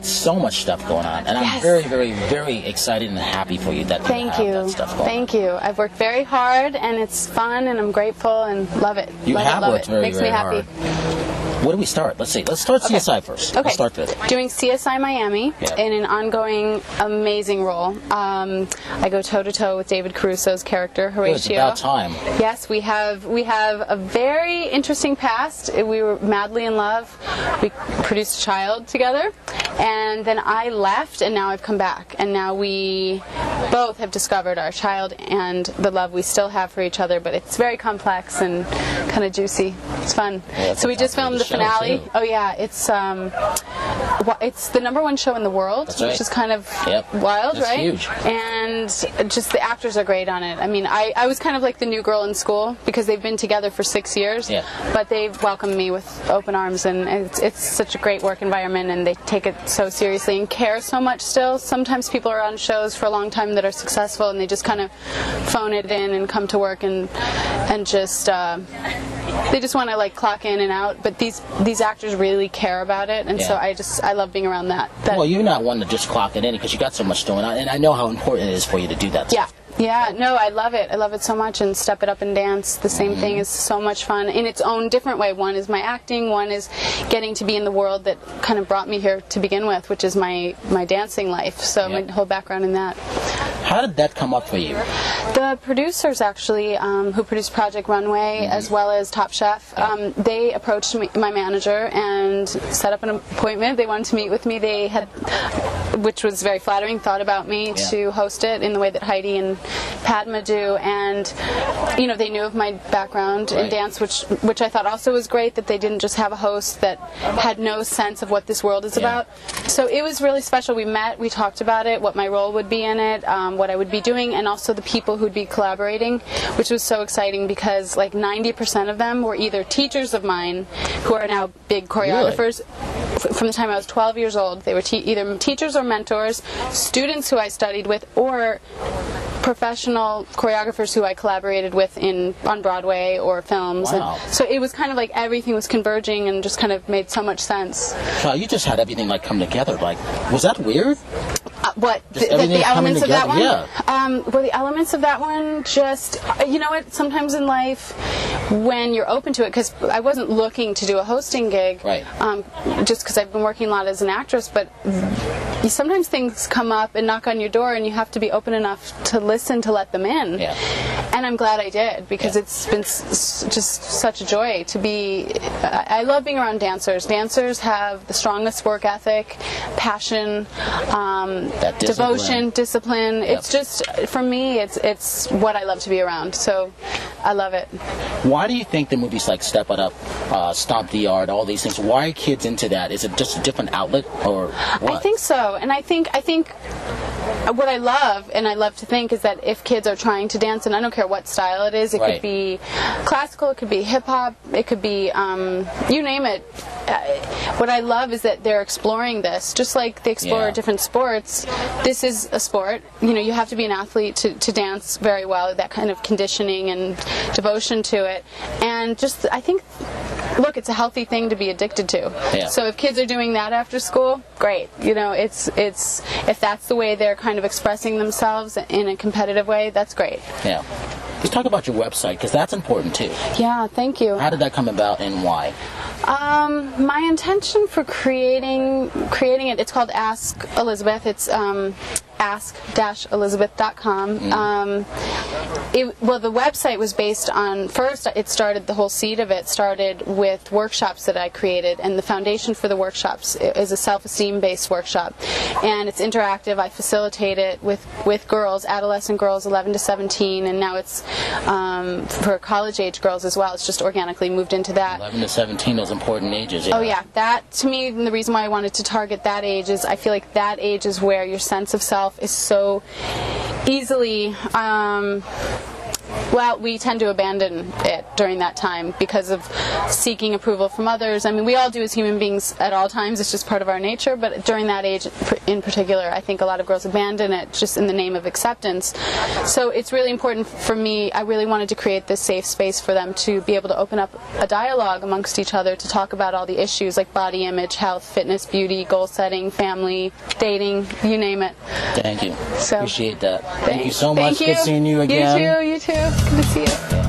got so much stuff going on, and I'm very, very, very excited and happy for you that you have that stuff going on. Thank you. I've worked very hard, and it's fun, and I'm grateful, and love it. You have worked very, Makes very me happy. hard. Where do we start? Let's see. Let's start CSI first. Okay. Let's start there. Doing CSI Miami in an ongoing, amazing role. I go toe-to-toe with David Caruso's character, Horatio. It's about time. Yes, we have a very interesting past. We were madly in love. We produced a child together, and then I left, and now I've come back, and now we both have discovered our child and the love we still have for each other, but it's very complex and kind of juicy. It's fun. Yeah, so we just filmed the finale. Too. Oh yeah, it's the #1 show in the world, which is kind of wild, That's right? Huge. And just the actors are great on it. I mean, I was kind of like the new girl in school because they've been together for 6 years, but they've welcomed me with open arms, and it's such a great work environment, and they take it so seriously and care so much still. Sometimes people are on shows for a long time that are successful, and they just kind of phone it in and come to work and just they just want to like clock in and out, but these actors really care about it, and so I love being around that. Well, you're not one to just clock it in because you got so much going on, and I know how important it is for you to do that stuff. Yeah, no, I love it. I love it so much, and Step It Up and Dance, the same thing, is so much fun in its own different way. One is my acting, one is getting to be in the world that kind of brought me here to begin with, which is my dancing life, so my whole background in that. How did that come up for you? The producers, actually, who produced Project Runway, as well as Top Chef, they approached me, my manager, and set up an appointment. They wanted to meet with me. They had, which was very flattering, thought about me to host it in the way that Heidi and Padma do, and you know, they knew of my background in dance, which I thought also was great, that they didn't just have a host that had no sense of what this world is about. So it was really special. We met, we talked about it, what my role would be in it, what I would be doing, and also the people who'd be collaborating, which was so exciting because like 90% of them were either teachers of mine who are now big choreographers. From the time I was 12 years old, they were either teachers or mentors, students who I studied with, or professional choreographers who I collaborated with on Broadway or films. Wow. And so it was kind of like everything was converging and just kind of made so much sense. So you just had everything like come together. Like, was that weird? What? The elements of that one? Well, the elements of that one, just, you know what, sometimes in life, when you're open to it, because I wasn't looking to do a hosting gig, just because I've been working a lot as an actress, but sometimes things come up and knock on your door, and you have to be open enough to listen to let them in. And I'm glad I did, because it's been just such a joy to be. I love being around dancers. Dancers have the strongest work ethic, passion, devotion, discipline. It's just, for me, it's what I love to be around. So I love it. Why do you think the movies like Step It Up, Stomp the Yard, all these things, why are kids into that? Is it just a different outlet, or what? I think so, and I think what I love, and I love to think, is that if kids are trying to dance, and I don't care what style it is, it could be classical, it could be hip-hop, it could be, you name it. What I love is that they're exploring this, just like they explore different sports. This is a sport. You know, you have to be an athlete to dance very well, that kind of conditioning and devotion to it. And just, I think, look, it's a healthy thing to be addicted to. So if kids are doing that after school, great. You know, it's if that's the way they're kind of expressing themselves in a competitive way, that's great. Let's talk about your website, because that's important too. Yeah, thank you. How did that come about, and why? My intention for creating it, it's called Ask Elizabeth. It's ask-elizabeth.com. Well, the website was based on, first, the whole seed of it started with workshops that I created, and the foundation for the workshops is a self-esteem based workshop, and it's interactive. I facilitate it with girls, adolescent girls 11 to 17, and now it's for college age girls as well. It's just organically moved into that. 11 to 17, those important ages. Oh yeah, that, to me, the reason why I wanted to target that age is I feel like that age is where your sense of self is so easily well, we tend to abandon it during that time because of seeking approval from others. I mean, we all do as human beings at all times. It's just part of our nature. But during that age in particular, I think a lot of girls abandon it just in the name of acceptance. So it's really important for me. I really wanted to create this safe space for them to be able to open up a dialogue amongst each other to talk about all the issues like body image, health, fitness, beauty, goal setting, family, dating, you name it. Thank you. So, appreciate that. Thank you so much. Thank you. Good seeing you again. You too. Good to see you.